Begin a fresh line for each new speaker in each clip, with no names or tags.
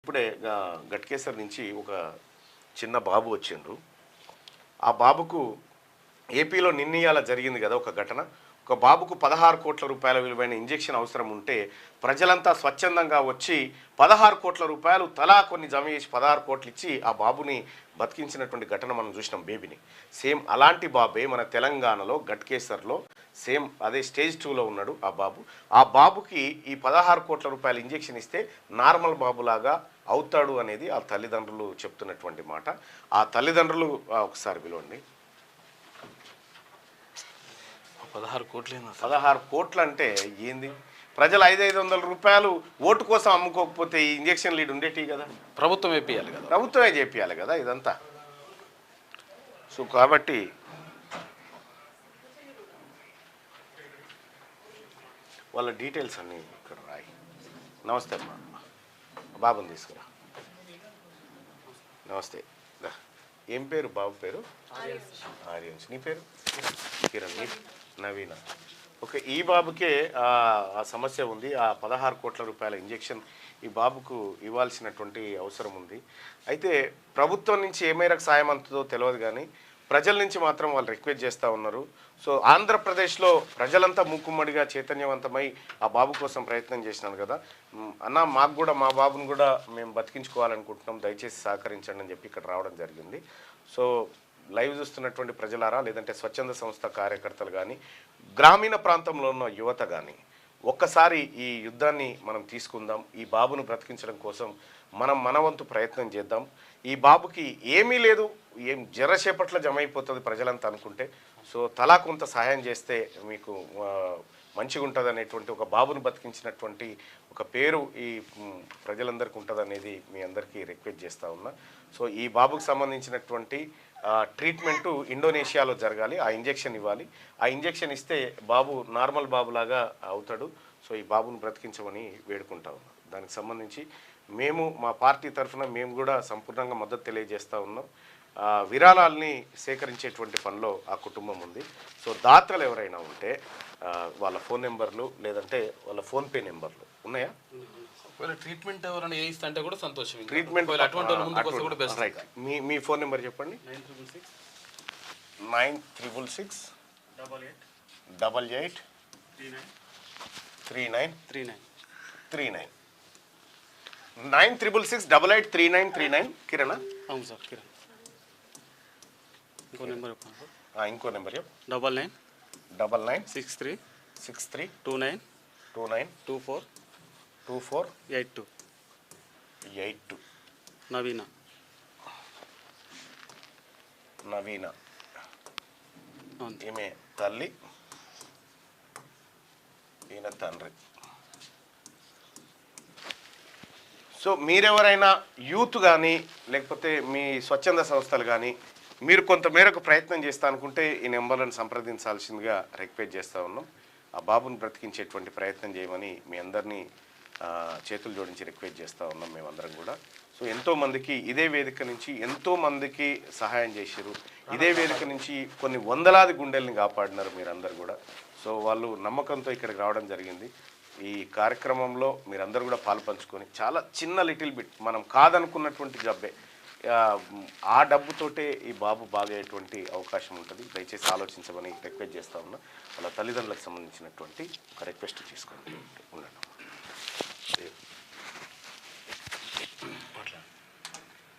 ఇప్పుడే గట్కేసర్ నుంచి ఒక చిన్న బాబు వచ్చిండ్రు. ఆ బాబుకు ఏపీలో నిన్నీయాల జరిగింది కదా ఒక ఘటన. ఒక బాబుకు 16 కోట్ల రూపాయల విలువైన ఇంజెక్షన్ అవసరం ఉంటే ప్రజలంతా స్వచ్ఛందంగా వచ్చి 16 కోట్ల రూపాయలు తలా కొన్ని జమ చేసి 16 కోట్లు ఇచ్చి ఆ బాబుని బతికించినటువంటి ఘటన మనం చూసినాం. బేబీని సేమ్ అలాంటి బాబే మన తెలంగాణలో గట్కేసర్లో సేమ్ అదే స్టేజ్ 2లో ఉన్నాడు ఆ బాబు. ఆ బాబుకి ఈ 16 కోట్ల రూపాయల ఇంజెక్షన్ ఇస్తే నార్మల్ బాబులాగా అవుతాడు అనేది ఆ తల్లిదండ్రులు చెప్తున్నటువంటి మాట. ఆ తల్లిదండ్రులు ఒకసారి పిలవండి. 16 కోట్లు అంటే ఏంది? ప్రజలు 500 రూపాయలు ఓటు కోసం అమ్ముకోకపోతే ఈ ఇంజక్షన్ లీడ్ ఉండేటి కదా,
ప్రభుత్వం వేపియాలి కదా,
ప్రభుత్వమే చేపియాలి కదా ఇదంతా. సో కాబట్టి వాళ్ళ డీటెయిల్స్ అన్నీ ఇక్కడ రాయి. నమస్తే అమ్మా, బాబుని తీసుకురా. నమస్తే. ఏం పేరు బాబు పేరు? ఆర్యన్స్. నీ పేరు? కిరణ్. నీ నవీన. ఓకే, ఈ బాబుకే ఆ సమస్య ఉంది. ఆ 16 కోట్ల రూపాయల ఇంజెక్షన్ ఈ బాబుకు ఇవ్వాల్సినటువంటి అవసరం ఉంది. అయితే ప్రభుత్వం నుంచి ఏ మేరకు సాయం అందుతుందో తెలియదు, కానీ ప్రజల నుంచి మాత్రం వాళ్ళు రిక్వెస్ట్ చేస్తూ ఉన్నారు. సో ఆంధ్రప్రదేశ్లో ప్రజలంతా మూకుమ్మడిగా చైతన్యవంతమై ఆ బాబు కోసం ప్రయత్నం చేసినాను కదా అన్న, మాకు కూడా మా బాబుని కూడా మేము బతికించుకోవాలనుకుంటున్నాం, దయచేసి సహకరించండి అని చెప్పి ఇక్కడ రావడం జరిగింది. సో లైవ్ చూస్తున్నటువంటి ప్రజలారా, లేదంటే స్వచ్ఛంద సంస్థ కార్యకర్తలు కానీ, గ్రామీణ ప్రాంతంలో ఉన్న యువత కానీ, ఒక్కసారి ఈ యుద్ధాన్ని మనం తీసుకుందాం. ఈ బాబును బ్రతికించడం కోసం మనం మనవంతు ప్రయత్నం చేద్దాం. ఈ బాబుకి ఏమీ లేదు, ఏం జరసేపట్ల జమ అయిపోతుంది ప్రజలంతా అనుకుంటే. సో తలా కొంత సహాయం చేస్తే మీకు మంచిగా ఉంటుంది అనేటువంటి ఒక బాబును బతికించినటువంటి ఒక పేరు ఈ ప్రజలందరికీ ఉంటుంది అనేది మీ అందరికీ రిక్వెస్ట్ చేస్తూ ఉన్నా. సో ఈ బాబుకు సంబంధించినటువంటి ట్రీట్మెంటు ఇండోనేషియాలో జరగాలి. ఆ ఇంజెక్షన్ ఇవ్వాలి. ఆ ఇంజెక్షన్ ఇస్తే బాబు నార్మల్ బాబులాగా అవుతాడు. సో ఈ బాబును బ్రతికించమని వేడుకుంటా ఉన్నాం. దానికి సంబంధించి మేము మా పార్టీ తరఫున మేము కూడా సంపూర్ణంగా మద్దతు తెలియజేస్తూ ఉన్నాం. విరాళాలని సేకరించేటువంటి పనిలో ఆ కుటుంబం ఉంది. సో దాతలు ఎవరైనా ఉంటే వాళ్ళ ఫోన్ నెంబర్లు లేదంటే వాళ్ళ ఫోన్పే నెంబర్లు ఉన్నాయా?
ట్రీట్మెంట్ ఎవరైనా చేయిస్తే కూడా సంతోషం.
Treatment right. మీ ఫోన్ నెంబర్ చెప్పండి. 9666 88 39 9666 88 3939. కిరణ్?
అవును సార్, కిరణ్. ఇంకో నెంబర్ చెప్పండి.
ఇంకో నెంబర్ చెప్పు.
99 63 29 24 82. నవీన.
ఈమె తల్లి, ఈయన తండ్రి. సో మీరెవరైనా యూత్ కానీ లేకపోతే మీ స్వచ్ఛంద సంస్థలు కానీ మీరు కొంత మేరకు ప్రయత్నం చేస్తా అనుకుంటే ఈ నెంబర్లను సంప్రదించాల్సిందిగా రిక్వెస్ట్ చేస్తూ ఉన్నాం. ఆ బాబుని బ్రతికించేటువంటి ప్రయత్నం చేయమని మీ అందరినీ చేతులు జోడించి రిక్వెస్ట్ చేస్తూ ఉన్నాం మేమందరం కూడా. సో ఎంతోమందికి ఇదే వేదిక నుంచి ఎంతోమందికి సహాయం చేశారు. ఇదే వేదిక నుంచి కొన్ని వందలాది గుండెల్ని కాపాడినారు మీరందరూ కూడా. సో వాళ్ళు నమ్మకంతో ఇక్కడికి రావడం జరిగింది. ఈ కార్యక్రమంలో మీరందరూ కూడా పాల్పంచుకొని చాలా చిన్న లిటిల్ బిట్ మనం కాదనుకున్నటువంటి జబ్బే ఆ డబ్బుతోటే ఈ బాబు బాగయ్యేటువంటి అవకాశం ఉంటుంది. దయచేసి ఆలోచించమని రిక్వెస్ట్ చేస్తూ ఉన్నా. వాళ్ళ తల్లిదండ్రులకు సంబంధించినటువంటి ఒక రిక్వెస్ట్ తీసుకోండి. ఉండండి.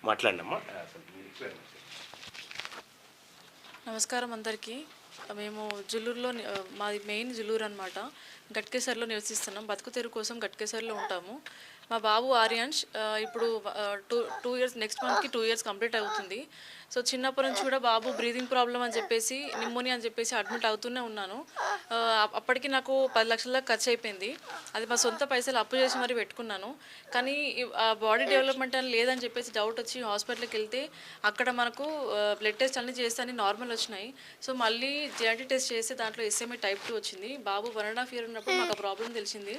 మాట్లాడండి అమ్మా.
నమస్కారం అందరికీ. మేము జుల్లూరులో, మాది మెయిన్ జుల్లూరు అనమాట. గట్కేసర్లో నివసిస్తున్నాం. బతుకు తెరువు కోసం గట్కేసర్లో ఉంటాము. మా బాబు ఆర్యాన్ష్ ఇప్పుడు 2 years, నెక్స్ట్ మంత్కి 2 years కంప్లీట్ అవుతుంది. సో చిన్నప్పటి నుంచి కూడా బాబు బ్రీదింగ్ ప్రాబ్లం అని చెప్పేసి, నిమోనియా అని చెప్పేసి అడ్మిట్ అవుతూనే ఉన్నాను. అప్పటికి నాకు 10 లక్షల దాకా ఖర్చు అయిపోయింది. అది మా సొంత పైసలు అప్పు చేసి మరీ పెట్టుకున్నాను. కానీ బాడీ డెవలప్మెంట్ అని లేదని చెప్పేసి డౌట్ వచ్చి హాస్పిటల్కి వెళ్తే అక్కడ మనకు బ్లడ్ టెస్ట్ అన్నీ చేస్తే అన్ని నార్మల్ వచ్చినాయి. సో మళ్ళీ జెనెటిక్ టెస్ట్ చేస్తే దాంట్లో SMA type 2 వచ్చింది. బాబు 1.5 year ఉన్నప్పుడు మాకు ఆ ప్రాబ్లం తెలిసింది.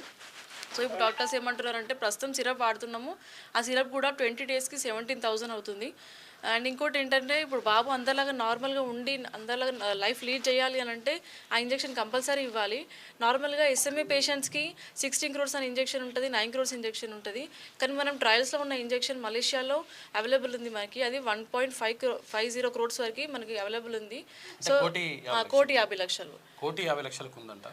సో ఇప్పుడు డాక్టర్స్ ఏమంటున్నారంటే ప్రస్తుతం సిరప్ వాడుతున్నాము. ఆ సిరప్ కూడా 20 daysకి 17,000 అవుతుంది. అండ్ ఇంకోటి ఏంటంటే ఇప్పుడు బాబు అందరిలాగా నార్మల్గా ఉండి అందరిలాగా లైఫ్ లీడ్ చేయాలి అని అంటే ఆ ఇంజెక్షన్ కంపల్సరీ ఇవ్వాలి. నార్మల్గా ఎస్ఎంఏ పేషెంట్స్కి 16 crores అని ఇంజెక్షన్ ఉంటుంది, 9 crores ఇంజెక్షన్ ఉంటుంది. కానీ మనం ట్రయల్స్లో ఉన్న ఇంజెక్షన్ మలేషియాలో అవైలబుల్ ఉంది మనకి, అది 1.50 crores వరకు మనకి అవైలబుల్ ఉంది. సో 1,50,00,000
1,50,00,000 ఉందంట.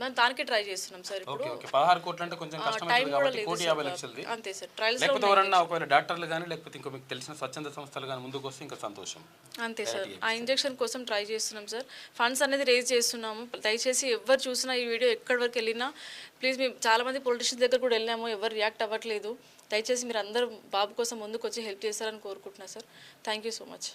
మనం దానికి ట్రై చేస్తున్నాం సార్. ఇప్పుడు
16 కోట్లు అంటే కొంచెం కష్టమైంది కాబట్టి 1,50,00,000
అంతే సార్. ట్రయల్స్
లేకపోతే ఎవరన్నా ఒకవేళ డాక్టర్లు కానీ లేకపోతే ఇంకో మీకు తెలిసిన స్వచ్ఛంద సంస్థలు కానీ ముందుకు వస్తే ఇంకా సంతోషం.
అంతే సార్. ఆ ఇంజెక్షన్ కోసం ట్రై చేస్తున్నాం సార్. ఫండ్స్ అనేది రేజ్ చేస్తున్నాము. దయచేసి ఎవరు చూసినా ఈ వీడియో ఎక్కడి వరకు వెళ్ళినా ప్లీజ్, మేము చాలామంది పొలిటీషియన్స్ దగ్గర కూడా వెళ్ళాము, ఎవరు రియాక్ట్ అవ్వట్లేదు. దయచేసి మీరు అందరూ బాబు కోసం ముందుకు వచ్చి హెల్ప్ చేస్తారని కోరుకుంటున్నాను sir. Thank you so much.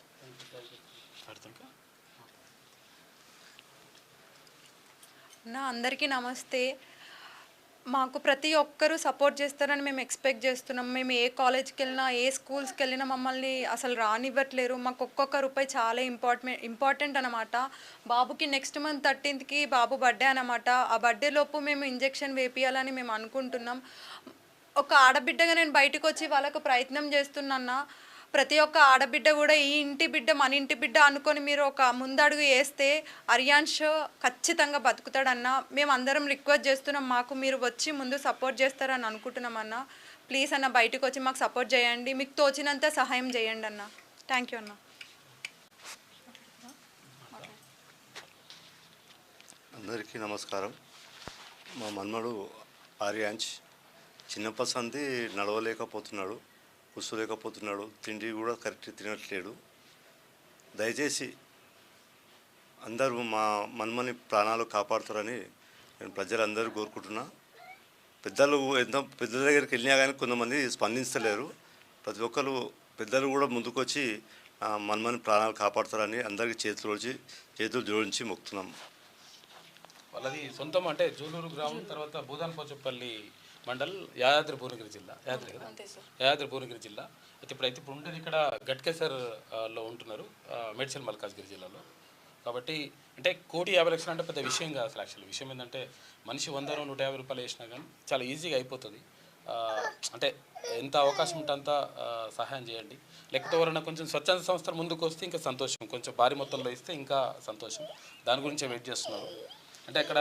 అందరికీ నమస్తే. మాకు ప్రతి ఒక్కరూ సపోర్ట్ చేస్తారని మేము ఎక్స్పెక్ట్ చేస్తున్నాం. మేము ఏ కాలేజ్కి వెళ్ళినా ఏ స్కూల్స్కి వెళ్ళినా మమ్మల్ని అసలు రానివ్వట్లేరు. మాకు ఒక్కొక్క రూపాయి చాలా ఇంపార్టెంట్ అనమాట. బాబుకి నెక్స్ట్ మంత్ 13th బాబు బర్త్డే అనమాట. ఆ బర్త్డే లోపు మేము ఇంజెక్షన్ వేపియాలని మేము అనుకుంటున్నాం. ఒక ఆడబిడ్డగా నేను బయటకు వచ్చి వాళ్ళకు ప్రయత్నం చేస్తున్నా. ప్రతి ఒక్క ఆడబిడ్డ కూడా ఈ ఇంటి బిడ్డ మన ఇంటి బిడ్డ అనుకొని మీరు ఒక ముందడుగు వేస్తే అరియాన్ష్ ఖచ్చితంగా బతుకుతాడన్న మేము అందరం రిక్వెస్ట్ చేస్తున్నాం. మాకు మీరు వచ్చి ముందు సపోర్ట్ చేస్తారని అనుకుంటున్నాం అన్న. ప్లీజ్ అన్న బయటకు వచ్చి మాకు సపోర్ట్ చేయండి, మీకు తోచినంత సహాయం చేయండి అన్న. థ్యాంక్ యూ అన్న.
అందరికీ నమస్కారం. మా మన్మడు ఆర్యాంష్ చిన్నప్పటి సంది నడవలేకపోతున్నాడు, కూర్చోలేకపోతున్నాడు, తిండి కూడా కరెక్ట్ తినట్లేడు. దయచేసి అందరూ మా మన్మని ప్రాణాలు కాపాడుతారని నేను ప్రజలందరూ కోరుకుంటున్నా. పెద్దలు ఎంతో పెద్దల దగ్గరికి వెళ్ళినా కానీ కొంతమంది స్పందించలేరు. ప్రతి ఒక్కరు పెద్దలు కూడా ముందుకొచ్చి మన్మని ప్రాణాలు కాపాడుతారని అందరికీ చేతులు జోడించి మొక్కుతున్నాం.
వాళ్ళది సొంతం అంటే జూలూరు గ్రామం, తర్వాత భూదాన్పోచపల్లి మండల్, యాదాద్రి భువనగిరి జిల్లా. యాదాద్రి కదా, యాదాద్రి భువనగిరి జిల్లా. అయితే ఇప్పుడు ఉండేది ఇక్కడ గట్కేసర్లో ఉంటున్నారు, మేడ్చల్ మల్కాజ్గిరి జిల్లాలో. కాబట్టి అంటే 1,50,00,000 అంటే పెద్ద విషయం కాదు అసలు. యాక్చువల్లీ విషయం ఏంటంటే మనిషి 100-150 రూపాయలు వేసినా కానీ చాలా ఈజీగా అయిపోతుంది. అంటే ఎంత అవకాశం ఉంటే అంత సహాయం చేయండి. లేకపోతే ఎవరైనా కొంచెం స్వచ్ఛంద సంస్థలు ముందుకు వస్తే ఇంకా సంతోషం, కొంచెం భారీ మొత్తంలో ఇస్తే ఇంకా సంతోషం. దాని గురించే వెయిట్ చేస్తున్నారు. అంటే ఇక్కడ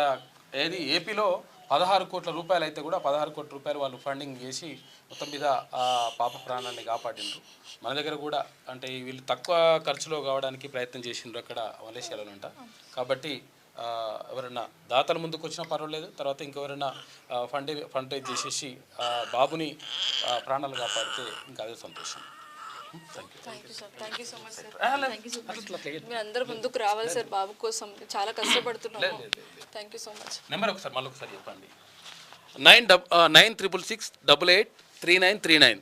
ఏపీలో 16 కోట్ల రూపాయలు అయితే కూడా 16 కోట్ల రూపాయలు వాళ్ళు ఫండింగ్ చేసి మొత్తం మీద ఆ పాప ప్రాణాన్ని కాపాడిండ్రు. మన దగ్గర కూడా అంటే వీళ్ళు తక్కువ ఖర్చులో కావడానికి ప్రయత్నం చేసిండ్రు అక్కడ మలేషియాలోనంట. కాబట్టి ఎవరైనా దాతలు ముందుకు వచ్చినా పర్వాలేదు, తర్వాత ఇంకెవరైనా ఫండ్ చేసేసి బాబుని ప్రాణాలు కాపాడితే ఇంకా అదే సంతోషం.
Thank you so much sir. మీరు అందరూ ముందుకు రావాలి సార్, బాబు కోసం చాలా కష్టపడుతున్నాము. Thank you so much.
Number మళ్ళీ ఒకసారి చెప్పండి. 966883939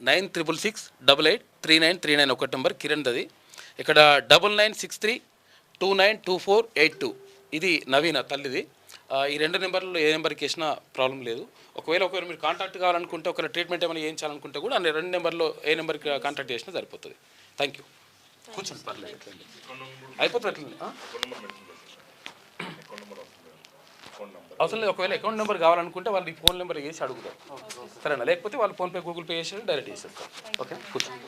966883939 ఒకటి నెంబర్ కిరణ్ అది. ఇక్కడ 9963292482 ఇది నవీన తల్లిది. ఈ 2 నెంబర్లలో ఏ నెంబర్కి వేసినా ప్రాబ్లం లేదు. ఒకవేళ మీరు కాంటాక్ట్ కావాలనుకుంటే, ఒకవేళ ట్రీట్మెంట్ ఏమైనా చేయించాలనుకుంటే కూడా 2 నెంబర్లో ఏ నెంబర్కి కాంటాక్ట్ చేసినా సరిపోతుంది. Thank you. కూర్చోండి, పర్లేదు, అయిపోతుంది. అవసరం లేదు. ఒకవేళ అకౌంట్ నెంబర్ కావాలనుకుంటే వాళ్ళు ఈ ఫోన్ నెంబర్ వేసి అడుగుతారు, సరేనా? లేకపోతే వాళ్ళు ఫోన్పే, గూగుల్ పే చేసి డైరెక్ట్ చేసేస్తారు. ఓకే, కూర్చోండి.